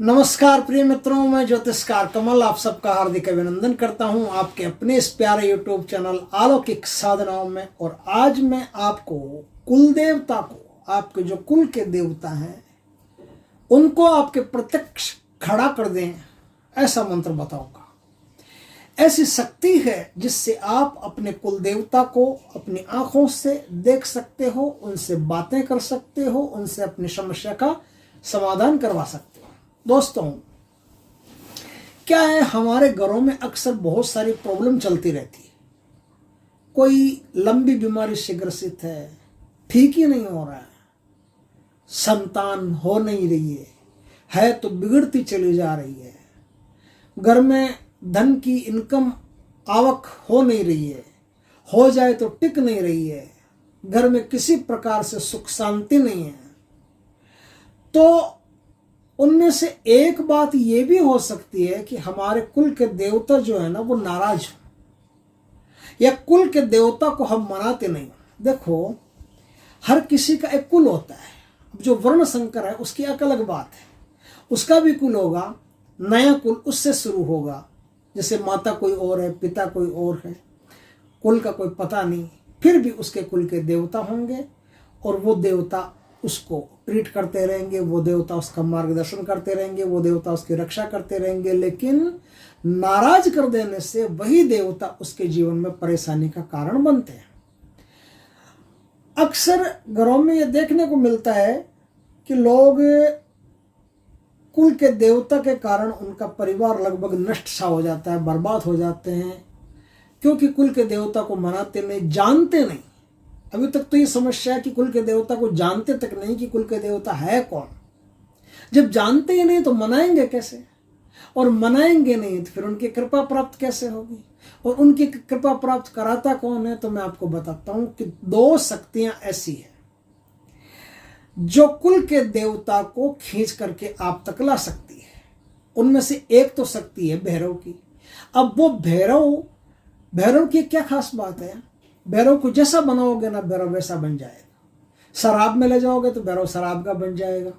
नमस्कार प्रिय मित्रों, मैं ज्योतिषकार कमल आप सबका हार्दिक अभिनंदन करता हूं आपके अपने इस प्यारे यूट्यूब चैनल अलौकिक साधनाओं में। और आज मैं आपको कुल देवता को, आपके जो कुल के देवता हैं उनको आपके प्रत्यक्ष खड़ा कर दें ऐसा मंत्र बताऊंगा। ऐसी शक्ति है जिससे आप अपने कुल देवता को अपनी आंखों से देख सकते हो, उनसे बातें कर सकते हो, उनसे अपनी समस्या का समाधान करवा सकते हो। दोस्तों, क्या है, हमारे घरों में अक्सर बहुत सारी प्रॉब्लम चलती रहती है। कोई लंबी बीमारी से ग्रसित है, ठीक ही नहीं हो रहा है, संतान हो नहीं रही है तो बिगड़ती चली जा रही है, घर में धन की इनकम आवक हो नहीं रही है, हो जाए तो टिक नहीं रही है, घर में किसी प्रकार से सुख शांति नहीं है, तो उनमें से एक बात ये भी हो सकती है कि हमारे कुल के देवता जो है ना वो नाराज हो, या कुल के देवता को हम मनाते नहीं। देखो, हर किसी का एक कुल होता है। जो वर्ण संकर है उसकी एक अलग बात है, उसका भी कुल होगा, नया कुल उससे शुरू होगा। जैसे माता कोई और है, पिता कोई और है, कुल का कोई पता नहीं, फिर भी उसके कुल के देवता होंगे और वो देवता उसको ट्रीट करते रहेंगे, वो देवता उसका मार्गदर्शन करते रहेंगे, वो देवता उसकी रक्षा करते रहेंगे। लेकिन नाराज कर देने से वही देवता उसके जीवन में परेशानी का कारण बनते हैं। अक्सर घरों में यह देखने को मिलता है कि लोग कुल के देवता के कारण उनका परिवार लगभग नष्ट सा हो जाता है, बर्बाद हो जाते हैं, क्योंकि कुल के देवता को मनाते नहीं, जानते नहीं। अभी तक तो ये समस्या है कि कुल के देवता को जानते तक नहीं कि कुल के देवता है कौन। जब जानते ही नहीं तो मनाएंगे कैसे, और मनाएंगे नहीं तो फिर उनकी कृपा प्राप्त कैसे होगी, और उनकी कृपा प्राप्त कराता कौन है। तो मैं आपको बताता हूं कि दो शक्तियां ऐसी है जो कुल के देवता को खींच करके आप तक ला सकती है। उनमें से एक तो शक्ति है भैरव की। अब वो भैरव की क्या खास बात है, भैरव को जैसा बनाओगे ना भैरव वैसा बन जाएगा। शराब में ले जाओगे तो भैरव शराब का बन जाएगा,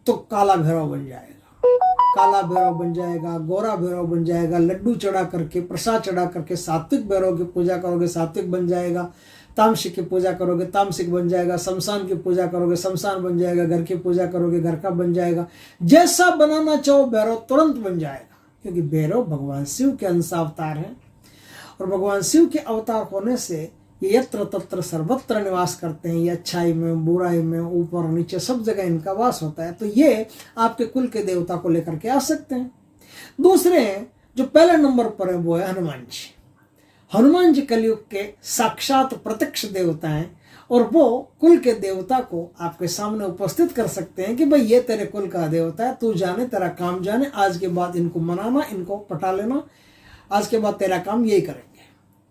तो काला भैरव बन जाएगा, काला भैरव बन जाएगा, गोरा भैरव बन जाएगा। लड्डू चढ़ा करके, प्रसाद चढ़ा करके सात्विक भैरव की पूजा करोगे, सात्विक बन जाएगा। तामसिक की पूजा करोगे, तामसिक बन जाएगा। शमशान की पूजा करोगे, शमशान बन जाएगा। घर की पूजा करोगे, घर का बन जाएगा। जैसा बनाना चाहो भैरव तुरंत बन जाएगा, क्योंकि भैरव भगवान शिव के अंश अवतार हैं। और भगवान शिव के अवतार होने से ये यत्र तत्र सर्वत्र निवास करते हैं। ये अच्छाई में, बुराई में, ऊपर नीचे सब जगह इनका वास होता है। तो ये आपके कुल के देवता को लेकर के आ सकते हैं। दूसरे हैं जो पहले नंबर पर है, वो है हनुमान जी। हनुमान जी कलयुग के साक्षात प्रत्यक्ष देवता हैं, और वो कुल के देवता को आपके सामने उपस्थित कर सकते हैं कि भाई ये तेरे कुल का देवता है, तू जाने, तेरा काम जाने, आज के बाद इनको मनाना, इनको पटा लेना, आज के बाद तेरा काम यही करेंगे।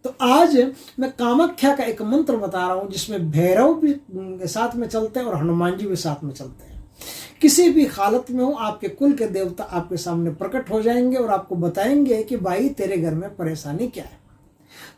तो आज मैं कामाख्या का एक मंत्र बता रहा हूं जिसमें भैरव भी साथ में चलते हैं और हनुमान जी भी साथ में चलते हैं। किसी भी हालत में हो, आपके कुल के देवता आपके सामने प्रकट हो जाएंगे और आपको बताएंगे कि भाई तेरे घर में परेशानी क्या है।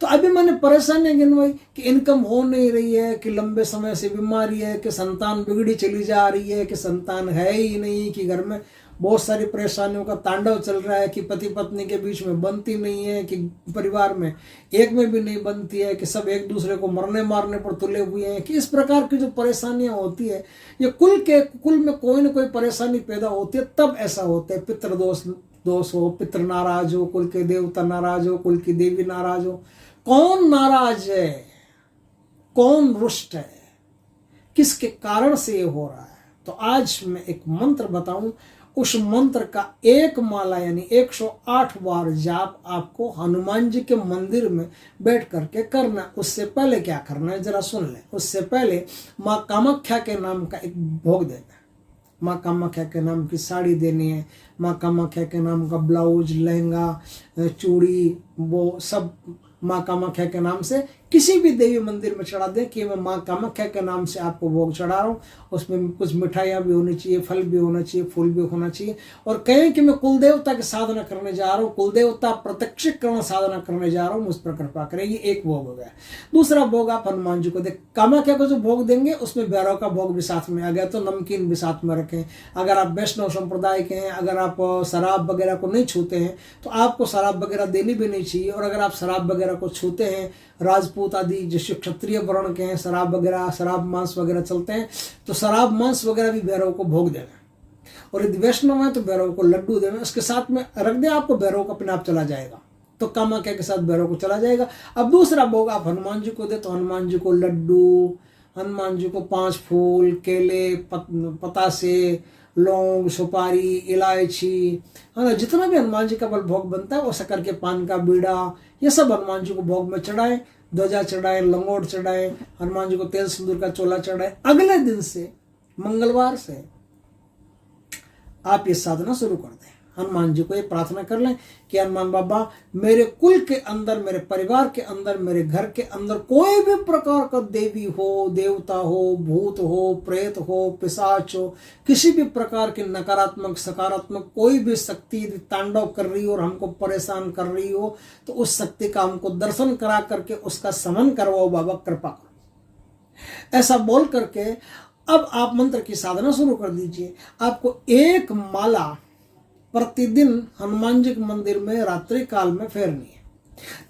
तो अभी मैंने परेशानी गिनवाई कि इनकम हो नहीं रही है, कि लंबे समय से बीमारी है, कि संतान बिगड़ी चली जा रही है, कि संतान है ही नहीं, कि घर में बहुत सारी परेशानियों का तांडव चल रहा है, कि पति पत्नी के बीच में बनती नहीं है, कि परिवार में एक में भी नहीं बनती है, कि सब एक दूसरे को मरने मारने पर तुले हुए हैं, कि इस प्रकार की जो परेशानियां होती है, ये कुल में कोई ना कोई परेशानी पैदा होती है। तब ऐसा होता है, पितृदोष हो, पितृ नाराज हो, कुल के देवता नाराज हो, कुल की देवी नाराज हो। कौन नाराज है, कौन रुष्ट है, किसके कारण से ये हो रहा है। तो आज मैं एक मंत्र बताऊं, उस मंत्र का एक माला यानी 108 बार जाप आपको हनुमान जी के मंदिर में बैठ करके करना। उससे पहले क्या करना है जरा सुन ले। उससे पहले माँ कामाख्या के नाम का एक भोग देना है, माँ कामाख्या के नाम की साड़ी देनी है, माँ कामाख्या के नाम का ब्लाउज, लहंगा, चूड़ी, वो सब माँ कामाख्या के नाम से किसी भी देवी मंदिर में चढ़ा दें कि मैं माँ कामाख्या के नाम से आपको भोग चढ़ा रहा हूँ। उसमें कुछ मिठाइयाँ भी होनी चाहिए, फल भी होना चाहिए, फूल भी होना चाहिए, और कहें कि मैं कुल देवता की साधना करने जा रहा हूँ, कुल देवता प्रत्यक्षीकरण साधना करने जा रहा हूँ, मुझ पर कृपा करें। ये एक भोग हो गया। दूसरा भोग आप हनुमान जी को दे, कामाख्या को जो भोग देंगे उसमें भैरव का भोग भी साथ में आ गया, तो नमकीन भी साथ में रखें। अगर आप वैष्णव संप्रदाय के हैं, अगर आप शराब वगैरह को नहीं छूते हैं तो आपको शराब वगैरह देनी भी नहीं चाहिए, और अगर आप शराब वगैरह को छूते हैं, राजपूत आदि जैसे क्षत्रिय वर्ण के हैं, शराब वगैरह, शराब मांस वगैरह चलते हैं, तो शराब मांस वगैरह भी भैरव को भोग देना। और यदि वैष्णव है तो भैरव को लड्डू देना, उसके साथ में रख दें, आपको भैरव का अपने आप चला जाएगा, तो कामाख्या के साथ भैरव को चला जाएगा। अब दूसरा भोग आप हनुमान जी को दे, तो हनुमान जी को लड्डू, हनुमान जी को 5 फूल, केले, पतासे, लौंग, सुपारी, इलायची, है ना, जितना भी हनुमान जी का बल भोग बनता है वो शक्कर के पान का बीड़ा, ये सब हनुमान जी को भोग में चढ़ाएं। ध्वजा चढ़ाएं, लंगोट चढ़ाएं, हनुमान जी को तेल सिंदूर का चोला चढ़ाएं। अगले दिन से, मंगलवार से आप ये साधना शुरू कर दें। हनुमान जी को ये प्रार्थना कर लें कि हनुमान बाबा, मेरे कुल के अंदर, मेरे परिवार के अंदर, मेरे घर के अंदर कोई भी प्रकार का देवी हो, देवता हो, भूत हो, प्रेत हो, पिशाच हो, किसी भी प्रकार की नकारात्मक सकारात्मक कोई भी शक्ति यदि तांडव कर रही हो और हमको परेशान कर रही हो, तो उस शक्ति का हमको दर्शन करा करके उसका समन करवाओ बाबा, कृपा करो। ऐसा बोल करके अब आप मंत्र की साधना शुरू कर दीजिए। आपको एक माला प्रतिदिन हनुमान जी के मंदिर में रात्रि काल में फेरनी है।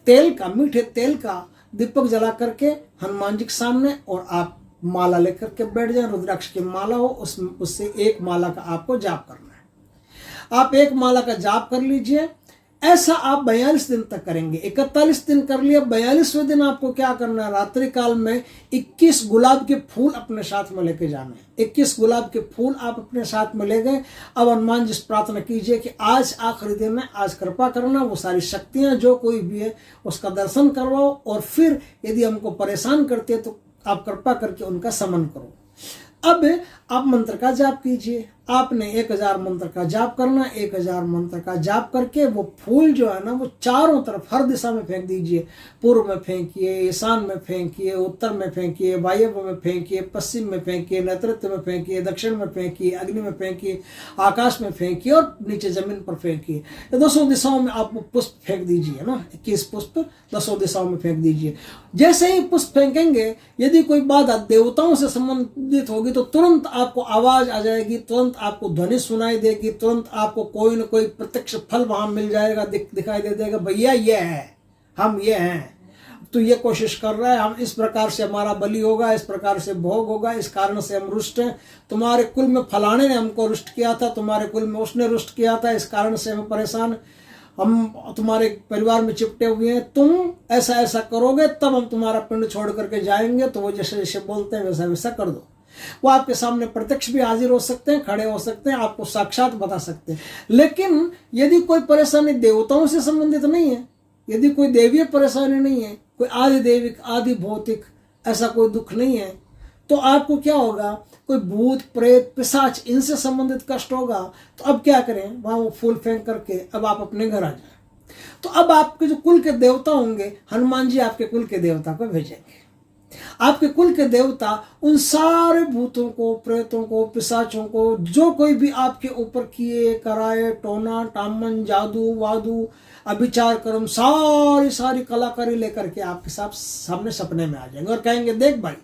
तेल का, मीठे तेल का दीपक जला करके हनुमान जी के सामने, और आप माला लेकर के बैठ जाए, रुद्राक्ष की माला हो, उससे एक माला का आपको जाप करना है। आप एक माला का जाप कर लीजिए। ऐसा आप 42 दिन तक करेंगे। 41 दिन कर लिया, 42वें दिन आपको क्या करना है, रात्रि काल में 21 गुलाब के फूल अपने साथ में लेके जाना है। 21 गुलाब के फूल आप अपने साथ में ले गए। अब हनुमान जी से प्रार्थना कीजिए कि आज आखिरी दिन है, आज कृपा करना, वो सारी शक्तियां जो कोई भी है उसका दर्शन करवाओ, और फिर यदि हमको परेशान करते हैं तो आप कृपा करके उनका समन करो। अब आप मंत्र का जाप कीजिए। आपने 1000 मंत्र का जाप करना। 1000 मंत्र का जाप करके वो फूल जो है ना, वो चारों तरफ हर दिशा में फेंक दीजिए। पूर्व में फेंकिए, ईशान में फेंकिए, उत्तर में फेंकिए, वायव्य में फेंकिए, पश्चिम में फेंकिए, नैऋत्य में फेंकिए, दक्षिण में फेंकिए, अग्नि में फेंकिए, आकाश में फेंकिए, और नीचे जमीन पर फेंकिए। 200 दिशाओं में आप पुष्प फेंक दीजिए ना, 21 पुष्प 200 दिशाओं में फेंक दीजिए। जैसे ही पुष्प फेंकेंगे, यदि कोई बाधा देवताओं से संबंधित होगी तो तुरंत आपको आवाज आ जाएगी, तुरंत आपको ध्वनि सुनाई देगी, तुरंत आपको कोई न कोई प्रत्यक्ष फल वहां मिल जाएगा, दिखाई दे देगा, भैया ये है, हम ये हैं, तो ये कोशिश कर रहा है, हम इस प्रकार से हमारा बलि होगा, इस प्रकार से भोग होगा, इस कारण से हम रुष्ट हैं, तुम्हारे कुल में फलाने ने हमको रुष्ट किया था, तुम्हारे कुल में उसने रुष्ट किया था, इस कारण से हम परेशान, हम तुम्हारे परिवार में चिपटे हुए हैं, तुम ऐसा ऐसा करोगे तब हम तुम्हारा पिंड छोड़ करके जाएंगे। तो वो जैसे जैसे बोलते हैं वैसा वैसा कर दो। वो आपके सामने प्रत्यक्ष भी हाजिर हो सकते हैं, खड़े हो सकते हैं, आपको साक्षात बता सकते हैं। लेकिन यदि कोई परेशानी देवताओं से संबंधित नहीं है, यदि कोई देवीय परेशानी नहीं है, कोई आदि देविक आदि भौतिक ऐसा कोई दुख नहीं है, तो आपको क्या होगा, कोई भूत प्रेत पिशाच इनसे संबंधित कष्ट होगा। तो अब क्या करें, वहां वो फूल फेंक करके अब आप अपने घर आ जाए। तो अब आपके जो कुल के देवता होंगे, हनुमान जी आपके कुल के देवता को भेजेंगे। आपके कुल के देवता उन सारे भूतों को, प्रेतों को, पिशाचों को, जो कोई भी आपके ऊपर किए कराए, टोना टामन, जादू वादू, अभिचार कर्म, सारी कलाकारी लेकर के आपके सामने सपने में आ जाएंगे और कहेंगे, देख भाई,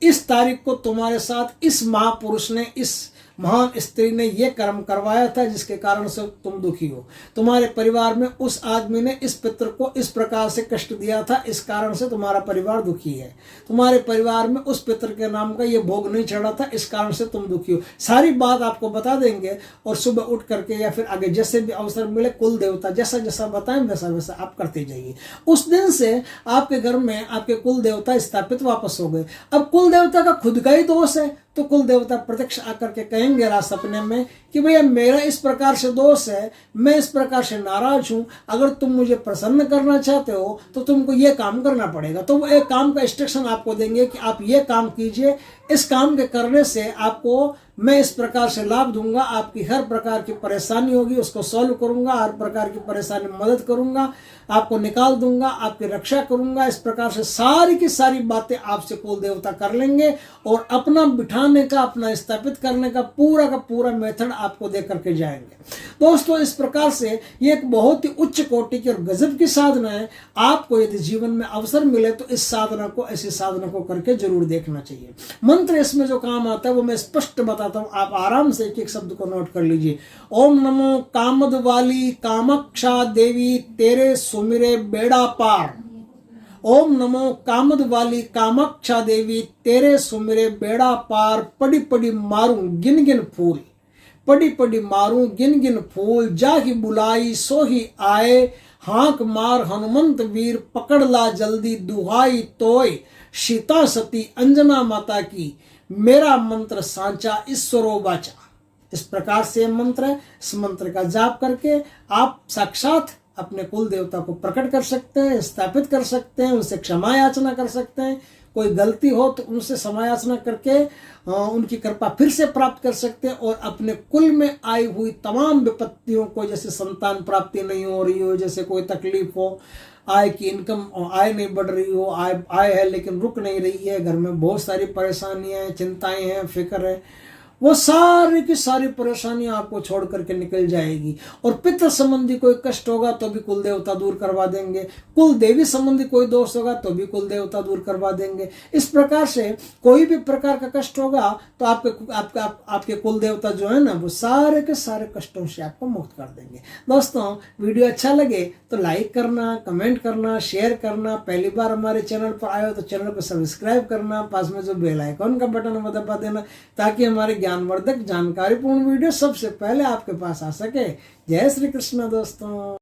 इस तारीख को तुम्हारे साथ इस महापुरुष ने, इस महान स्त्री ने यह कर्म करवाया था जिसके कारण से तुम दुखी हो। तुम्हारे परिवार में उस आदमी ने इस पितृ को इस प्रकार से कष्ट दिया था, इस कारण से तुम्हारा परिवार दुखी है। तुम्हारे परिवार में उस पितृ के नाम का ये भोग नहीं चढ़ा था, इस कारण से तुम दुखी हो। सारी बात आपको बता देंगे और सुबह उठ करके या फिर आगे जैसे भी अवसर मिले, कुल देवता जैसा जैसा बताएं वैसा वैसा आप करते जाइए। उस दिन से आपके घर में आपके कुल देवता स्थापित वापस हो गए। अब कुल देवता का खुद का ही दोष है, तो कुल देवता प्रत्यक्ष आकर के कहेंगे रात सपने में कि भैया मेरा इस प्रकार से दोष है, मैं इस प्रकार से नाराज हूं, अगर तुम मुझे प्रसन्न करना चाहते हो तो तुमको ये काम करना पड़ेगा। तो वो एक काम का इंस्ट्रक्शन आपको देंगे कि आप ये काम कीजिए, इस काम के करने से आपको मैं इस प्रकार से लाभ दूंगा, आपकी हर प्रकार की परेशानी होगी उसको सॉल्व करूंगा, हर प्रकार की परेशानी में मदद करूंगा, आपको निकाल दूंगा, आपकी रक्षा करूंगा। इस प्रकार से सारी की सारी बातें आपसे कुल देवता कर लेंगे और अपना बिठाने का, अपना स्थापित करने का पूरा मेथड आपको दे करके जाएंगे। दोस्तों, इस प्रकार से ये एक बहुत ही उच्च कोटि की और गजब की साधना है। आपको यदि जीवन में अवसर मिले तो इस साधना को, ऐसी साधना को करके जरूर देखना चाहिए। मंत्र इसमें जो काम आता है वो मैं स्पष्ट बताता हूं, आप आराम से एक एक शब्द को नोट कर लीजिए। ओम नमो कामद वाली कामाक्षा देवी तेरे सुमिरे बेड़ा पार। ओम नमो कामद वाली कामाक्षा देवी तेरे सुमिरे बेड़ा पार। पड़ी पड़ी मारूं गिन गिन फूल, पड़ी पड़ी मारूं गिन गिन फूल। जाहि बुलाई सो ही आए, हाक मार हनुमंत वीर। पकड़ ला जल्दी दुहाई तोय, सीता सती अंजना माता की। मेरा मंत्र सांचा ईश्वरो वाचा। इस प्रकार से मंत्र है। इस मंत्र का जाप करके आप साक्षात अपने कुल देवता को प्रकट कर सकते हैं, स्थापित कर सकते हैं, उनसे क्षमा याचना कर सकते हैं। कोई गलती हो तो उनसे क्षमा याचना करके उनकी कृपा फिर से प्राप्त कर सकते हैं और अपने कुल में आई हुई तमाम विपत्तियों को, जैसे संतान प्राप्ति नहीं हो रही हो, जैसे कोई तकलीफ हो, आय की इनकम, आय नहीं बढ़ रही हो, आय है लेकिन रुक नहीं रही है, घर में बहुत सारी परेशानियां हैं, चिंताएं हैं, फिक्र है, वो सारी की सारी परेशानियां आपको छोड़ करके निकल जाएगी। और पितृ संबंधी कोई कष्ट होगा तो भी कुल देवता दूर करवा देंगे, कुल देवी संबंधी कोई दोष होगा तो भी कुल देवता दूर करवा देंगे। इस प्रकार से कोई भी प्रकार का कष्ट होगा तो आपके कुल देवता जो है ना, वो सारे के सारे कष्टों से आपको मुक्त कर देंगे। दोस्तों, वीडियो अच्छा लगे तो लाइक करना, कमेंट करना, शेयर करना। पहली बार हमारे चैनल पर आए हो तो चैनल को सब्सक्राइब करना, पास में जो बेल आइकॉन का बटन है वो दबा देना, ताकि हमारे ज्ञानवर्धक जानकारीपूर्ण वीडियो सबसे पहले आपके पास आ सके। जय श्री कृष्ण दोस्तों।